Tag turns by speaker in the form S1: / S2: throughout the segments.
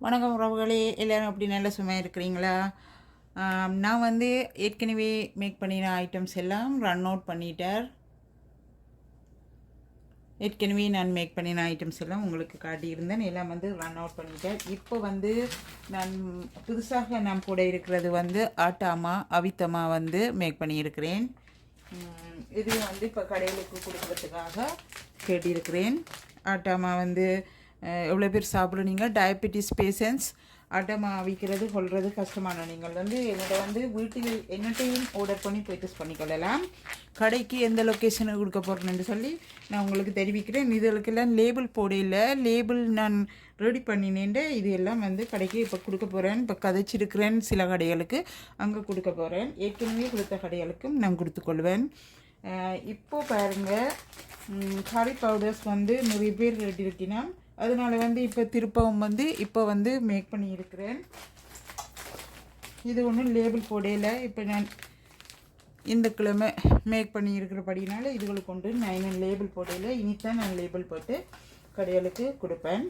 S1: வணக்கம் உறவுகளே, எல்லோரும் அப்படி நல்ல சுமையாக இருக்கிறீங்களா? நான் வந்து ஏற்கனவே மேக் பண்ணின ஐட்டம்ஸ் எல்லாம் ரன் அவுட் பண்ணிட்டார். ஏற்கனவே நான் மேக் பண்ணின ஐட்டம்ஸ் எல்லாம் உங்களுக்கு காட்டியிருந்தேன். எல்லாம் வந்து ரன் அவுட் பண்ணிட்டேன். இப்போ வந்து நான் புதுசாக நான் கூட இருக்கிறது வந்து ஆட்டாமா அவித்தமா வந்து மேக் பண்ணியிருக்கிறேன். இது வந்து இப்போ கடைகளுக்கு கொடுக்குறதுக்காக கேட்டிருக்கிறேன். ஆட்டாமா வந்து எவ்வளோ பேர் சாப்பிடுவீங்க? டயபெட்டிஸ் பேஷண்ட்ஸ் ஆட்டாமா அவிக்கிறது கொள்வது கஷ்டமான நீங்கள் வந்து என்னோட வந்து வீட்டில் என்னட்டையும் ஆர்டர் பண்ணி பர்ச்சேஸ் பண்ணிக்கொள்ளலாம். கடைக்கு எந்த லொக்கேஷனுக்கு கொடுக்க போகிறேன்னு சொல்லி நான் உங்களுக்கு தெரிவிக்கிறேன். இதுகளுக்கெல்லாம் லேபிள் போடையில் லேபிள் நான் ரெடி பண்ணினேன்ட்டு இது எல்லாம் வந்து கடைக்கு இப்போ கொடுக்க போகிறேன். இப்போ கதைச்சிருக்கிறேன், சில கடைகளுக்கு அங்கே கொடுக்க போகிறேன். ஏற்கனவே கொடுத்த கடைகளுக்கும் நான் கொடுத்துக்கொள்வேன். இப்போது பாருங்கள், கறி பவுடர்ஸ் வந்து நிறைய பேர் ரெடி இருக்கினா அதனால் வந்து இப்போ திருப்பவும் வந்து இப்போ வந்து மேக் பண்ணியிருக்கிறேன். இது ஒன்றும் லேபிள் போடையில் இப்போ நான் இந்த கிழமை மேக் பண்ணியிருக்கிறபடினால இதுகளுக்கு கொண்டு நான் லேபிள் போடையில் இனித்தான் நான் லேபிள் போட்டு கடைகளுக்கு கொடுப்பேன்.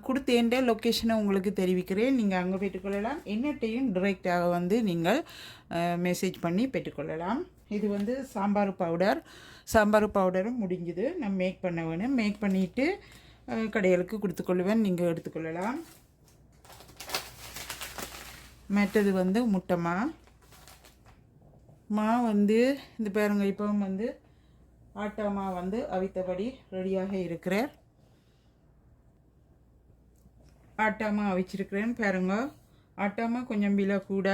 S1: கொடுத்தேன்ற லொக்கேஷனை உங்களுக்கு தெரிவிக்கிறேன். நீங்கள் அங்கே பெற்றுக்கொள்ளலாம். என்னட்டையும் டிரெக்டாக வந்து நீங்கள் மெசேஜ் பண்ணி பெற்றுக்கொள்ளலாம். இது வந்து சாம்பார் பவுடரும் முடிஞ்சுது. நான் மேக் பண்ண வேணும். மேக் பண்ணிவிட்டு கடைகளுக்கு கொடுத்துக்கொள்வேன். நீங்கள் எடுத்துக்கொள்ளலாம். மற்றது வந்து முட்டைமா வந்து இந்த பாருங்க, இப்போவும் வந்து ஆட்டாமா வந்து அவித்தபடி ரெடியாக இருக்கிறார். ஆட்டாமா அவிச்சிருக்கிறேன் பாருங்க. ஆட்டாமா கொஞ்சம் விலை கூட.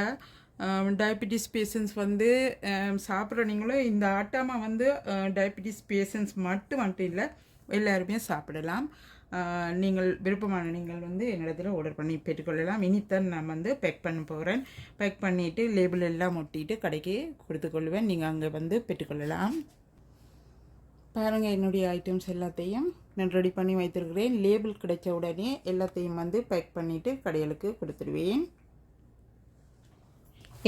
S1: டயபெட்டிஸ் பேஷண்ட்ஸ் வந்து சாப்பிட்ற நீங்களும் இந்த ஆட்டாமா வந்து டயபெட்டிஸ் பேஷண்ட்ஸ் மட்டும் இல்லை, எல்லாருமே சாப்பிடலாம். நீங்கள் விருப்பமான நீங்கள் வந்து என்னிடத்தில் ஆர்டர் பண்ணி பெற்றுக்கொள்ளலாம். இனித்தான் நான் வந்து பேக் பண்ண போகிறேன். பேக் பண்ணிவிட்டு லேபிள் எல்லாம் ஒட்டிட்டு கடைக்கு கொடுத்துக்கொள்வேன். நீங்கள் அங்கே வந்து பெற்றுக்கொள்ளலாம். பாருங்கள், என்னுடைய ஐட்டம்ஸ் எல்லாத்தையும் நான் ரெடி பண்ணி வைத்திருக்கிறேன். லேபிள் கிடைச்ச உடனே எல்லாத்தையும் வந்து பேக் பண்ணிவிட்டு கடைகளுக்கு கொடுத்துருவேன்.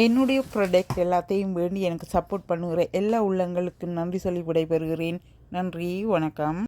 S1: என்னுடைய ப்ராடக்ட் எல்லாத்தையும் வேண்டி எனக்கு சப்போர்ட் பண்ணுகிற எல்லா உள்ளங்களுக்கும் நன்றி சொல்லி விடைபெறுகிறேன். நன்றி, வணக்கம்.